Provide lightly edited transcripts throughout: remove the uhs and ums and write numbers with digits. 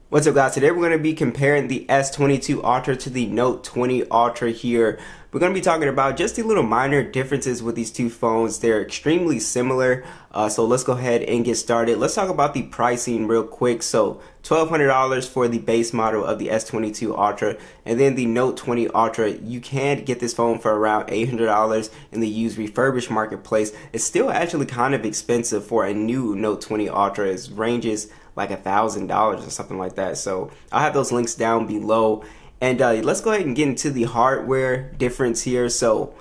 What's up, guys? Today we're going to be comparing the S22 Ultra to the Note 20 Ultra here. We're going to be talking about just the little minor differences with these two phones. They're extremely similar, so let's go ahead and get started. Let's talk about the pricing real quick. So $1,200 for the base model of the S22 Ultra, and then the Note 20 Ultra. You can get this phone for around $800 in the used refurbished marketplace. It's still actually kind of expensive for a new Note 20 Ultra. It ranges like $1,000 or something like that. So I'll have those links down below. And let's go ahead and get into the hardware difference here. So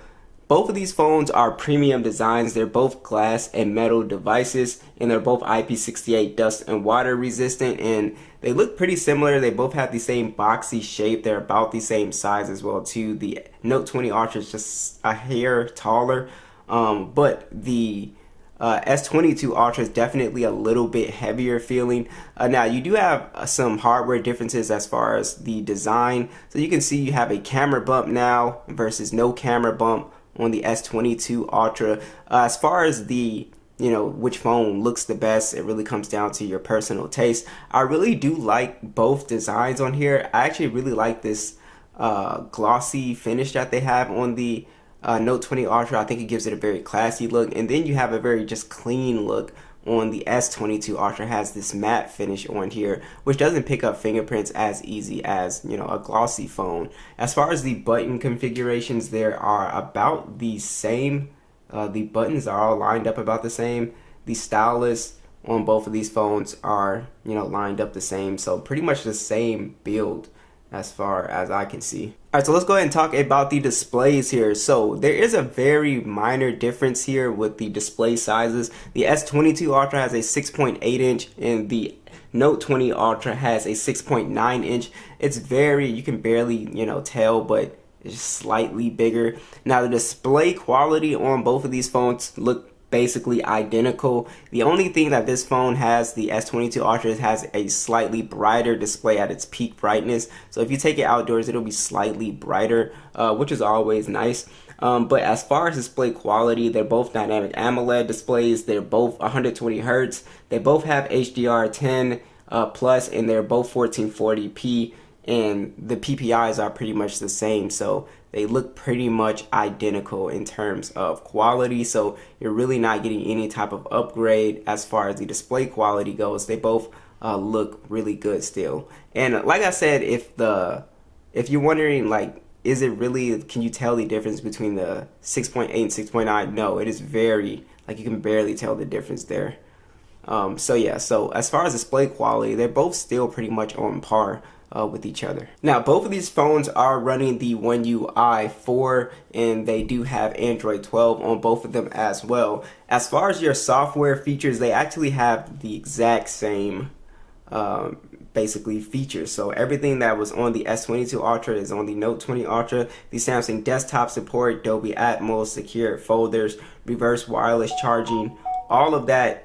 both of these phones are premium designs. They're both glass and metal devices, and they're both IP68 dust and water resistant, and they look pretty similar. They both have the same boxy shape. They're about the same size as well too. The Note 20 Ultra is just a hair taller, but the S22 Ultra is definitely a little bit heavier feeling. Now you do have some hardware differences as far as the design. So you can see you have a camera bump now versus no camera bump on the S22 Ultra. As far as the which phone looks the best, it really comes down to your personal taste. I really do like both designs on here. I actually really like this glossy finish that they have on the Note 20 Ultra. I think it gives it a very classy look, and then you have a very just clean look on the S22 Ultra. Has this matte finish on here, which doesn't pick up fingerprints as easy as a glossy phone. As far as the button configurations, there are about the same. The buttons are all lined up about the same. The stylus on both of these phones are lined up the same, so pretty much the same build as far as I can see. Alright, so let's go ahead and talk about the displays here. So there is a very minor difference here with the display sizes. The S22 Ultra has a 6.8 inch and the Note 20 Ultra has a 6.9 inch. It's very, you can barely, tell, but it's slightly bigger. Now the display quality on both of these phones look basically identical. The only thing that this phone has, the S22 Ultra, has a slightly brighter display at its peak brightness. So if you take it outdoors, it'll be slightly brighter, which is always nice. But as far as display quality, they're both dynamic AMOLED displays. They're both 120 Hertz. They both have HDR10 plus, and they're both 1440p. And the PPIs are pretty much the same, so they look pretty much identical in terms of quality. So you're really not getting any type of upgrade as far as the display quality goes. They both look really good still. And like I said, if you're wondering, like, is it really, can you tell the difference between the 6.8 and 6.9? No, it is very, like, you can barely tell the difference there. So yeah, so as far as display quality, they're both still pretty much on par with each other. Now both of these phones are running the One UI 4, and they do have Android 12 on both of them as well. As far as your software features, they actually have the exact same basically features. So everything that was on the S22 Ultra is on the Note 20 Ultra. The Samsung desktop support, Dolby Atmos, secure folders, reverse wireless charging, all of that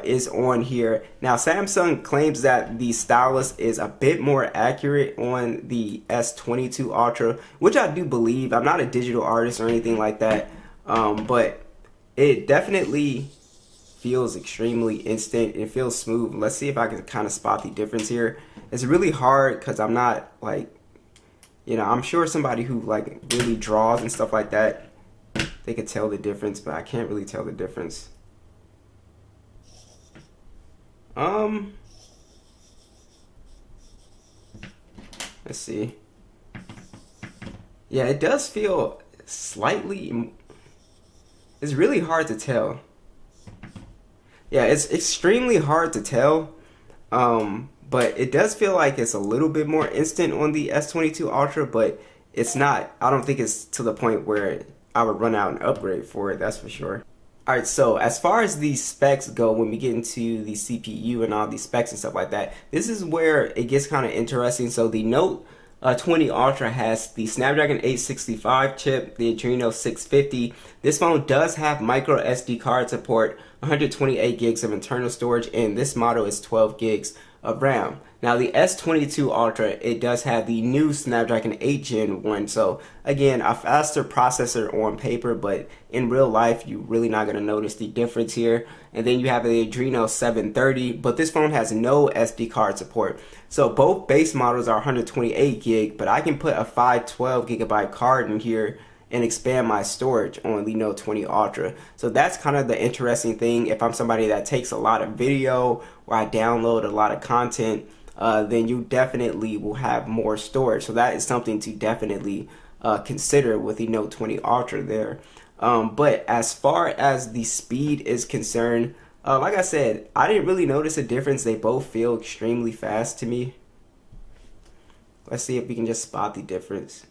is on here. Now Samsung claims that the stylus is a bit more accurate on the S22 Ultra, which I do believe. I'm not a digital artist or anything like that, but it definitely feels extremely instant. It feels smooth. Let's see if I can kind of spot the difference here. It's really hard because I'm not like, I'm sure somebody who like really draws and stuff like that, they could tell the difference, but I can't really tell the difference. Let's see. Yeah, it does feel slightly, it's really hard to tell. Yeah, it's extremely hard to tell. But it does feel like it's a little bit more instant on the S22 Ultra, but it's not, I don't think it's to the point where I would run out and upgrade for it, that's for sure. Alright, so as far as the specs go, when we get into the CPU and all these specs and stuff like that, this is where it gets kind of interesting. So the Note 20 Ultra has the Snapdragon 865 chip, the Adreno 650. This phone does have micro SD card support, 128 gigs of internal storage, and this model is 12 gigs of RAM. Now the S22 Ultra, it does have the new Snapdragon 8 Gen 1, so again, a faster processor on paper, but in real life, you're really not going to notice the difference here. And then you have the Adreno 730, but this phone has no SD card support. So both base models are 128 gig, but I can put a 512 gigabyte card in here and expand my storage on the Note 20 Ultra. So that's kind of the interesting thing. If I'm somebody that takes a lot of video or I download a lot of content, then you definitely will have more storage. So that is something to definitely consider with the Note 20 Ultra there. But as far as the speed is concerned, like I said, I didn't really notice a difference. They both feel extremely fast to me. Let's see if we can just spot the difference.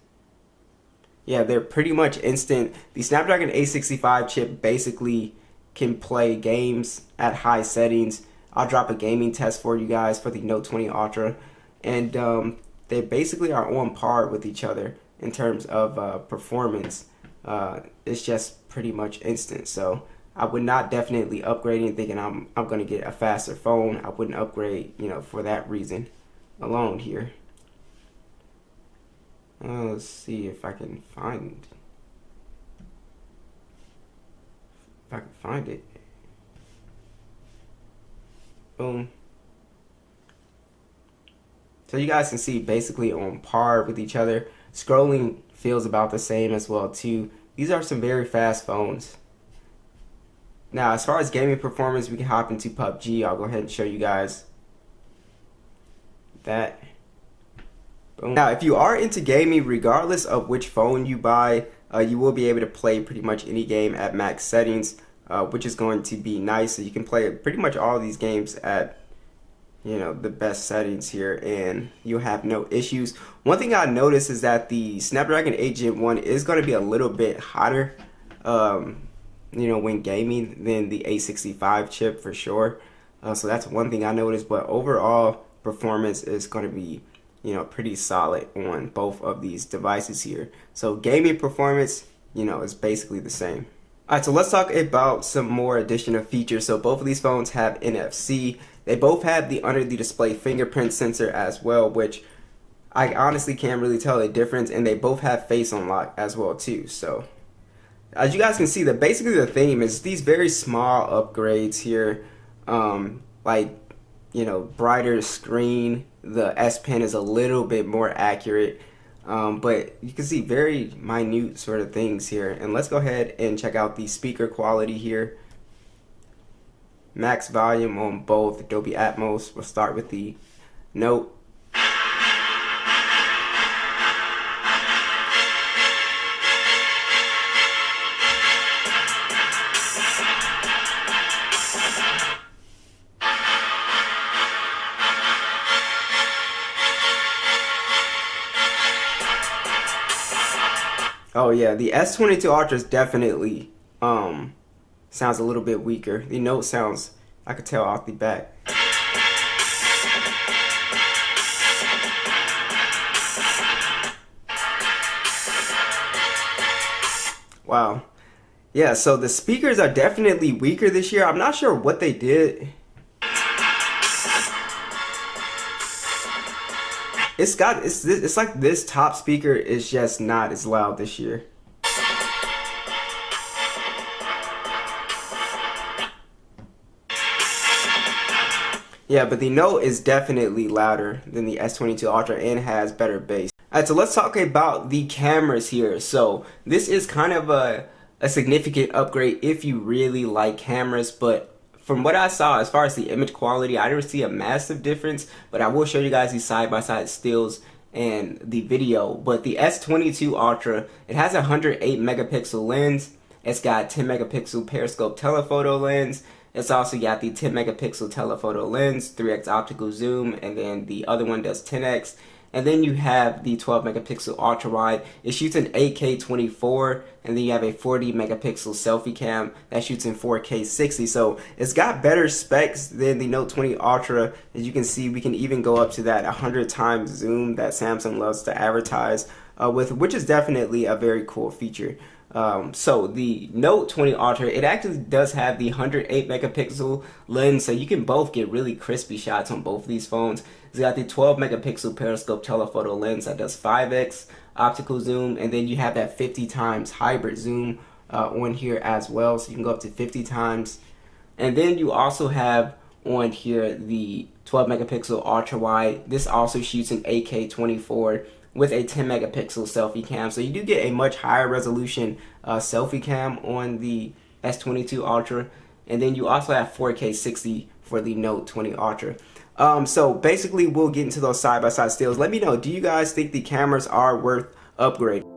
Yeah, they're pretty much instant. The Snapdragon 865 chip basically can play games at high settings. I'll drop a gaming test for you guys for the Note 20 Ultra. And they basically are on par with each other in terms of performance. It's just pretty much instant. So I would not definitely upgrade and thinking I'm going to get a faster phone. I wouldn't upgrade, for that reason alone here. Let's see if I can find it. Boom. So you guys can see basically on par with each other. Scrolling feels about the same as well too. These are some very fast phones. Now as far as gaming performance, we can hop into PUBG. I'll go ahead and show you guys that. Now, if you are into gaming, regardless of which phone you buy, you will be able to play pretty much any game at max settings, which is going to be nice. So you can play pretty much all these games at, the best settings here, and you'll have no issues. One thing I noticed is that the Snapdragon 8 Gen 1 is going to be a little bit hotter, when gaming than the 865 chip for sure. So that's one thing I noticed, but overall performance is going to be pretty solid on both of these devices here. So gaming performance, is basically the same. Alright, so let's talk about some more additional features. So both of these phones have NFC. They both have the under the display fingerprint sensor as well, which I honestly can't really tell the difference, and they both have face unlock as well too. So as you guys can see, basically the theme is these very small upgrades here, brighter screen. The S Pen is a little bit more accurate, but you can see very minute sort of things here. And let's go ahead and check out the speaker quality here. Max volume on both, Dolby Atmos. We'll start with the Note. Oh yeah, the S22 Ultra is definitely sounds a little bit weaker. The Note sounds, I could tell off the bat. Wow. Yeah, so the speakers are definitely weaker this year. I'm not sure what they did. It's like this top speaker is just not as loud this year. Yeah, but the Note is definitely louder than the S22 Ultra and has better bass. Alright, so let's talk about the cameras here. So this is kind of a significant upgrade if you really like cameras, but from what I saw, as far as the image quality, I didn't see a massive difference, but I will show you guys these side-by-side stills and the video. But the S22 Ultra, it has a 108 megapixel lens. It's got 10 megapixel periscope telephoto lens. It's also got the 10 megapixel telephoto lens, 3x optical zoom, and then the other one does 10x. And then you have the 12 megapixel ultra wide. It shoots in 8K 24, and then you have a 40 megapixel selfie cam that shoots in 4K 60. So it's got better specs than the Note 20 Ultra. As you can see, we can even go up to that 100 times zoom that Samsung loves to advertise with, which is definitely a very cool feature. So the Note 20 Ultra, it actually does have the 108 megapixel lens, so you can both get really crispy shots on both of these phones. It's got the 12 megapixel periscope telephoto lens that does 5x optical zoom, and then you have that 50 times hybrid zoom on here as well, so you can go up to 50 times. And then you also have on here the 12 megapixel ultra wide. This also shoots in 8K 24 with a 10 megapixel selfie cam, so you do get a much higher resolution selfie cam on the S22 Ultra. And then you also have 4K 60 for the Note 20 Ultra. So basically we'll get into those side-by-side stills. Let me know, do you guys think the cameras are worth upgrading?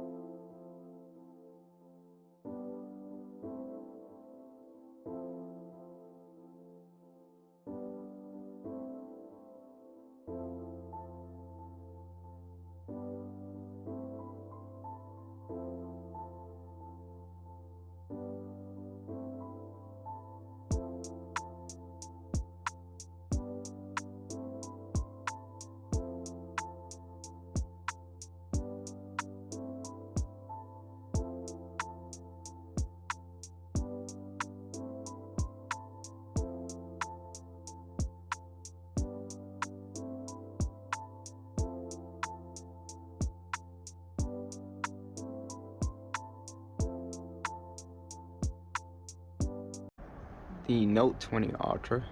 The Note 20 Ultra.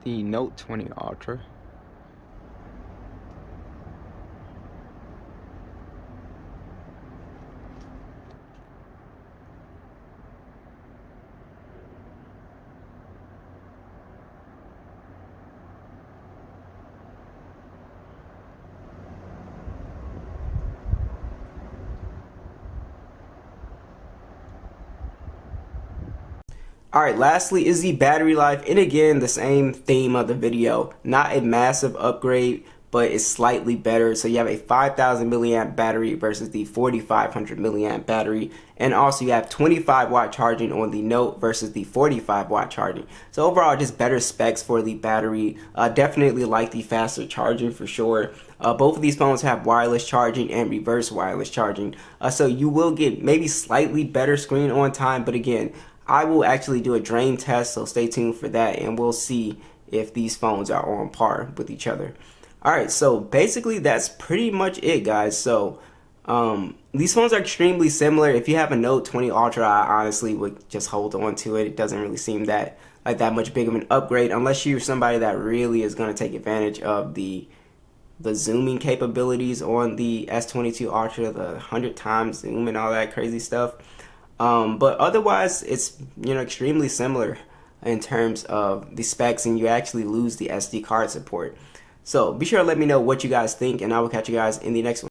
The Note 20 Ultra. Alright, lastly is the battery life, and again, the same theme of the video. Not a massive upgrade, but it's slightly better. So you have a 5,000 milliamp battery versus the 4,500 milliamp battery. And also you have 25 watt charging on the Note versus the 45 watt charging. So overall, just better specs for the battery. Definitely like the faster charging for sure. Both of these phones have wireless charging and reverse wireless charging. So you will get maybe slightly better screen on time, but again, I will actually do a drain test, so stay tuned for that, and we'll see if these phones are on par with each other. Alright, so basically that's pretty much it, guys. So these phones are extremely similar. If you have a Note 20 Ultra, I honestly would just hold on to it. It doesn't really seem that much big of an upgrade, unless you're somebody that really is going to take advantage of the zooming capabilities on the S22 Ultra, the 100 times zoom and all that crazy stuff. But otherwise, it's extremely similar in terms of the specs, and you actually lose the SD card support. So be sure to let me know what you guys think, and I will catch you guys in the next one.